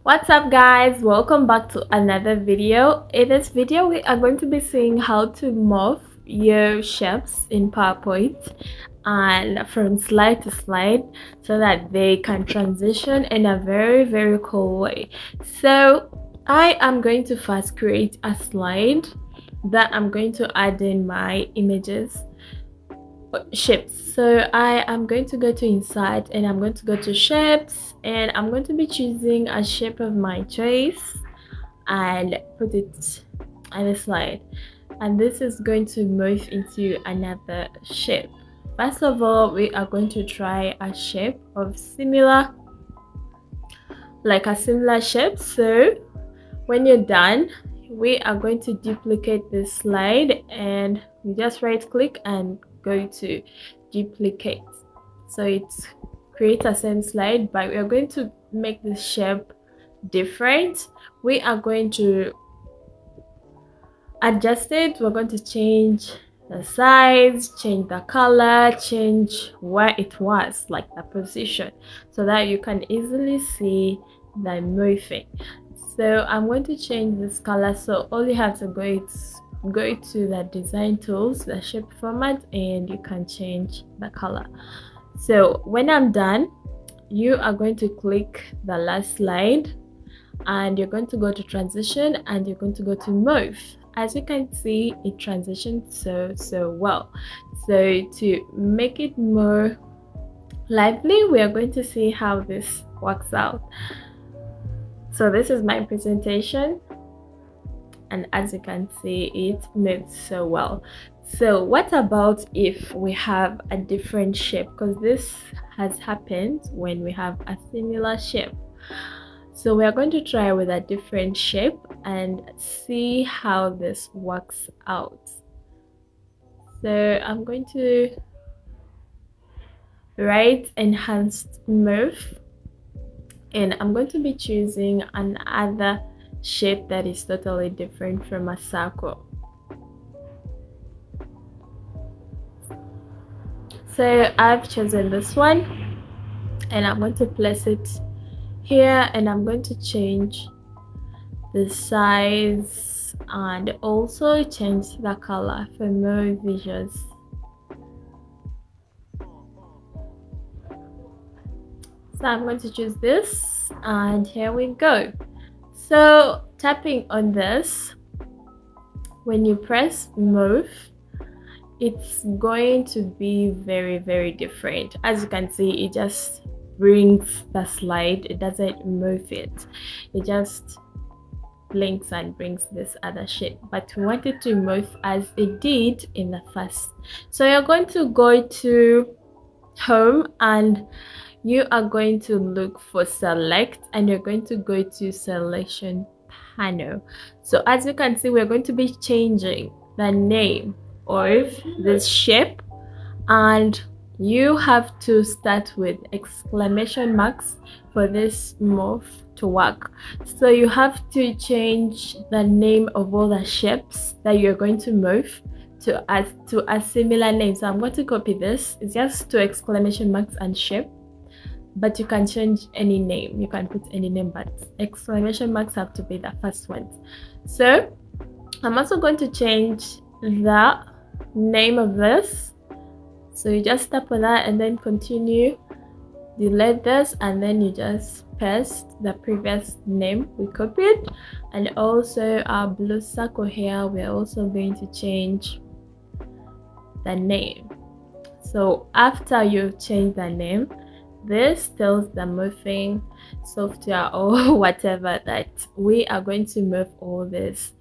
What's up guys, welcome back to another video. In this video we are going to be seeing how to morph your shapes in PowerPoint and from slide to slide so that they can transition in a very cool way. So I am going to first create a slide that I'm going to add in my images shapes. So I am going to go to inside and I'm going to go to shapes and I'm going to be choosing a shape of my choice and put it on the slide, and this is going to morph into another shape. First of all, we are going to try a shape of similar shape. So when you're done, we are going to duplicate this slide and you just right click and go to duplicate, so it creates the same slide, but we are going to make this shape different. We are going to adjust it. We're going to change the size, change the color, change where it was, like the position, so that you can easily see the morphing. So I'm going to change this color, so all you have to go to the design tools, the shape format, and you can change the color. So when I'm done, you are going to click the last slide and you're going to go to transition and you're going to go to morph. As you can see, it transitions so well. So to make it more lively, we are going to see how this works out. So this is my presentation, and as you can see, it moves so well. So what about if we have a different shape, because this has happened when we have a similar shape. So we are going to try with a different shape and see how this works out. So I'm going to write enhanced morph and I'm going to be choosing another shape that is totally different from a circle. So I've chosen this one and I'm going to place it here, and I'm going to change the size and also change the color for more visuals. So I'm going to choose this and here we go. So tapping on this, when you press morph, it's going to be very different. As you can see, it just brings the slide, it doesn't morph it, it just blinks and brings this other shape, but we want it to morph as it did in the first. So you're going to go to home and you are going to look for select and you're going to go to selection panel. So as you can see, we're going to be changing the name of this shape, and you have to start with exclamation marks for this morph to work. So you have to change the name of all the shapes that you're going to morph to a similar name. So I'm going to copy this. It's just 2 exclamation marks and shape, but you can change any name, you can put any name, but exclamation marks have to be the first ones. So I'm also going to change the name of this, so you just tap on that and then continue, delete this, and then you just paste the previous name we copied. And also our blue circle here, we're also going to change the name. So after you change the name, this tells the morphing software or whatever that we are going to morph all this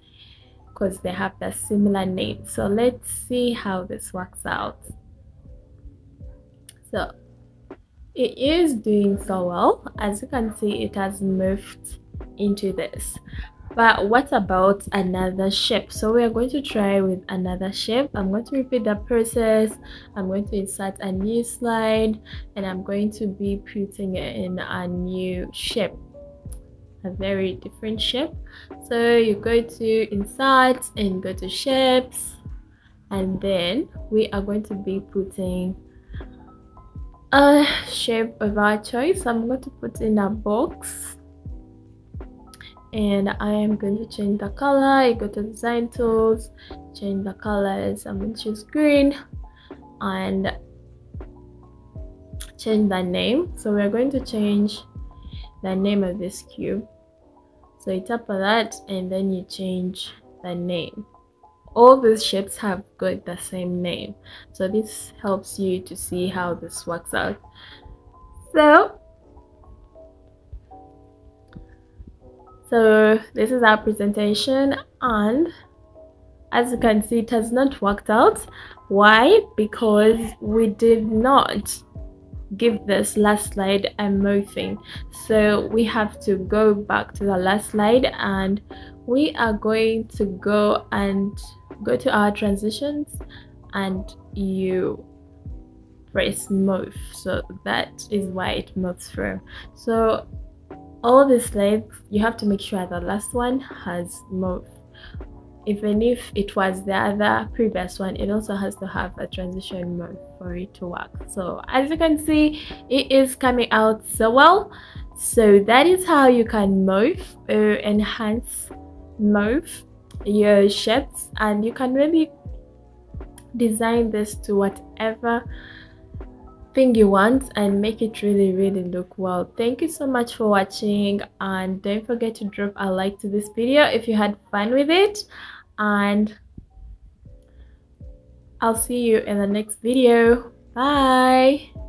because they have the similar name. So let's see how this works out. So it is doing so well. As you can see, it has morphed into this. But what about another shape? So we are going to try with another shape. I'm going to repeat the process. I'm going to insert a new slide and I'm going to be putting it in a new shape, a very different shape. So you go to insert and go to shapes, and then we are going to be putting a shape of our choice. I'm going to put in a box and I am going to change the color. You go to design tools, change the colors. I'm going to choose green and change the name. So we're going to change the name of this cube. So you tap on that and then you change the name. All these shapes have got the same name, so this helps you to see how this works out. So this is our presentation, and as you can see, it has not worked out. Why? Because we did not give this last slide a morphing. So we have to go back to the last slide, and we are going to go to our transitions, and you press morph. So that is why it morphs through. So all the slides, you have to make sure the last one has morph. Even if it was the other previous one, it also has to have a transition mode for it to work. So as you can see, it is coming out so well. So that is how you can morph or enhance morph your shapes, and you can really design this to whatever thing you want and make it really look well. Thank you so much for watching, and don't forget to drop a like to this video if you had fun with it, and I'll see you in the next video. Bye.